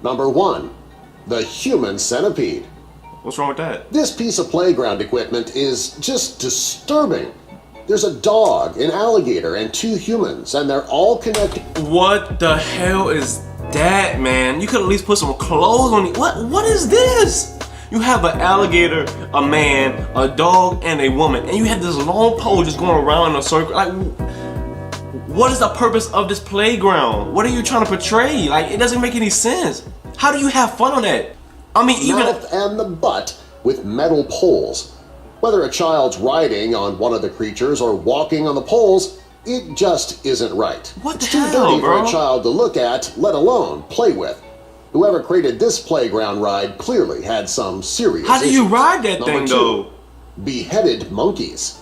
Number 1. The Human Centipede. What's wrong with that? This piece of playground equipment is just disturbing. There's a dog, an alligator, and 2 humans, and they're all connected. What the hell is that, man? You could at least put some clothes on it. What is this? You have an alligator, a man, a dog, and a woman, and you have this long pole just going around in a circle. Like, what is the purpose of this playground? What are you trying to portray? Like, it doesn't make any sense. How do you have fun on that? I mean, even mouth and the butt with metal poles. Whether a child's riding on one of the creatures or walking on the poles, it just isn't right. What the It's too hell, dirty bro? for a child to look at, let alone play with. Whoever created this playground ride clearly had some serious how do you issues. ride that Number thing, 2, though? Beheaded Monkeys.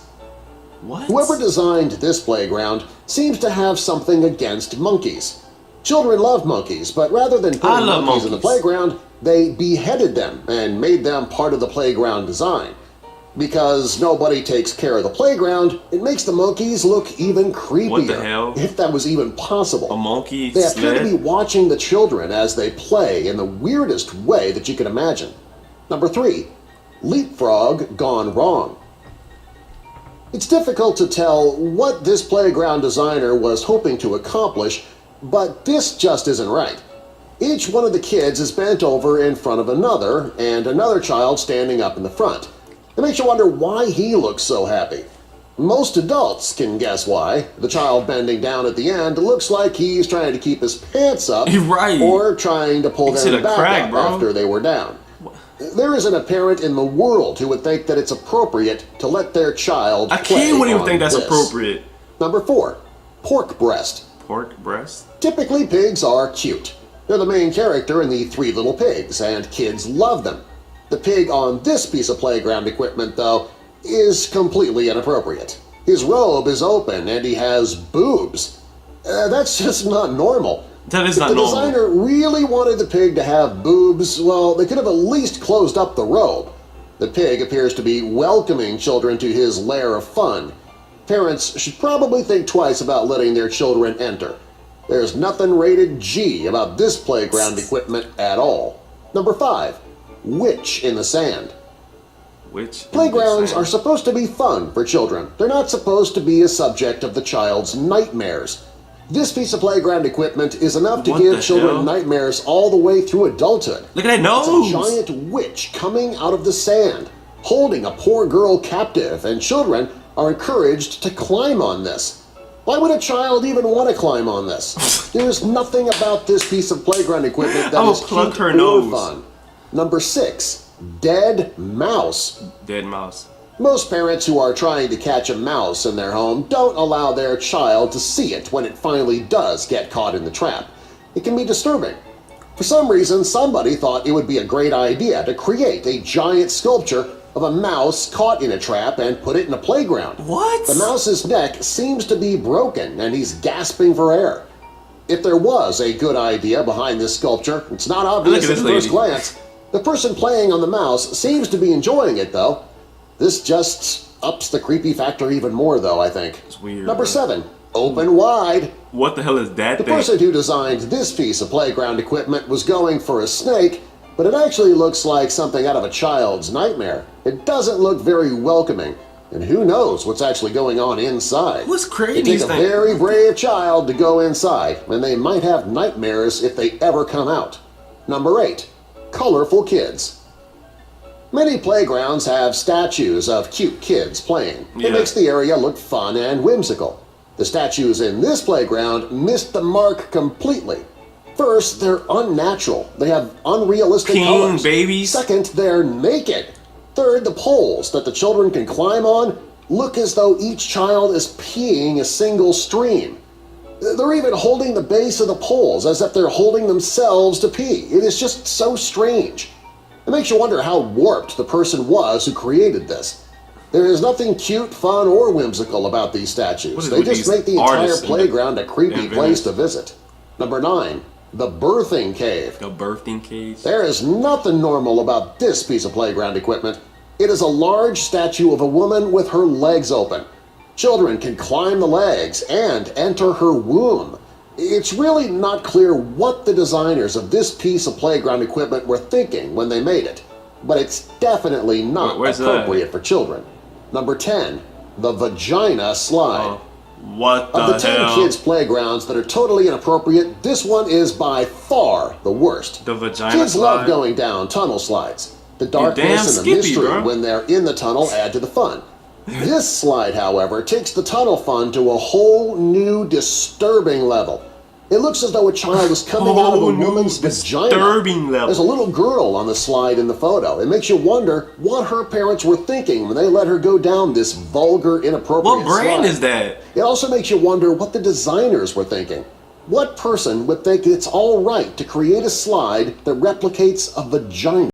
What? Whoever designed this playground seems to have something against monkeys. Children love monkeys, but rather than putting love monkeys in the monkeys. playground, they beheaded them and made them part of the playground design. Because nobody takes care of the playground, it makes the monkeys look even creepier. What the hell? If that was even possible. A monkey They appear to be sled? watching the children as they play in the weirdest way that you can imagine. Number 3, leapfrog gone wrong. It's difficult to tell what this playground designer was hoping to accomplish, but this just isn't right. Each one of the kids is bent over in front of another, and another child standing up in the front. It makes you wonder why he looks so happy. Most adults can guess why. The child bending down at the end looks like he's trying to keep his pants up, Right. or trying to pull You see them the back crack, up bro. after they were down. There isn't a parent in the world who would think that it's appropriate to let their child A play kid wouldn't even on think that's this. appropriate. Number 4, pork breast. Pork breast? Typically, pigs are cute. They're the main character in the 3 Little Pigs, and kids love them. The pig on this piece of playground equipment, though, is completely inappropriate. His robe is open and he has boobs. That's just not normal. That is If not the normal. designer really wanted the pig to have boobs, well, they could have at least closed up the robe. The pig appears to be welcoming children to his lair of fun. Parents should probably think twice about letting their children enter. There's nothing rated G about this playground equipment at all. Number 5, witch in the sand. Which Playgrounds are supposed to be fun for children. They're not supposed to be a subject of the child's nightmares. This piece of playground equipment is enough to What the give children hell? nightmares all the way through adulthood. Look at that It's nose! a giant witch coming out of the sand, holding a poor girl captive, and children are encouraged to climb on this. Why would a child even want to climb on this? There's nothing about this piece of playground equipment that I will is pluck cute her or nose. fun. Number 6, dead mouse. Dead mouse. Most parents who are trying to catch a mouse in their home don't allow their child to see it when it finally does get caught in the trap. It can be disturbing. For some reason, somebody thought it would be a great idea to create a giant sculpture of a mouse caught in a trap and put it in a playground. What? The mouse's neck seems to be broken and he's gasping for air. If there was a good idea behind this sculpture, it's not obvious Look at at this first lady. glance. The person playing on the mouse seems to be enjoying it, though. This just ups the creepy factor even more, though, I think. It's weird, Number bro. 7, open wide. What the hell is that The thing? person who designed this piece of playground equipment was going for a snake, but it actually looks like something out of a child's nightmare. It doesn't look very welcoming, and who knows what's actually going on inside. Who's creating It takes these a things? very brave child to go inside, and they might have nightmares if they ever come out. Number 8, colorful kids. Many playgrounds have statues of cute kids playing. Yeah. It makes the area look fun and whimsical. The statues in this playground missed the mark completely. First, they're unnatural. They have unrealistic Peeing colors. babies. Second, they're naked. Third, the poles that the children can climb on look as though each child is peeing a single stream. They're even holding the base of the poles as if they're holding themselves to pee. It is just so strange. It makes you wonder how warped the person was who created this. There is nothing cute, fun, or whimsical about these statues. What is They with just these make the entire artists and playground a creepy inventors? place to visit. Number 9, the birthing cave. The birthing cage. There is nothing normal about this piece of playground equipment. It is a large statue of a woman with her legs open. Children can climb the legs and enter her womb. It's really not clear what the designers of this piece of playground equipment were thinking when they made it, but it's definitely not Where's appropriate for children. Number 10, the Vagina Slide. What the Of the 10 hell? kids' playgrounds that are totally inappropriate, this one is by far the worst. The Vagina Kids Slide? love going down tunnel slides. The damn darkness and the skippy, mystery bro. when they're in the tunnel add to the fun. This slide, however, takes the tunnel fun to a whole new disturbing level. It looks as though a child is coming out of a Whole new woman's vagina. disturbing level. There's a little girl on the slide in the photo. It makes you wonder what her parents were thinking when they let her go down this vulgar, inappropriate What brand slide. is that? It also makes you wonder what the designers were thinking. What person would think it's all right to create a slide that replicates a vagina?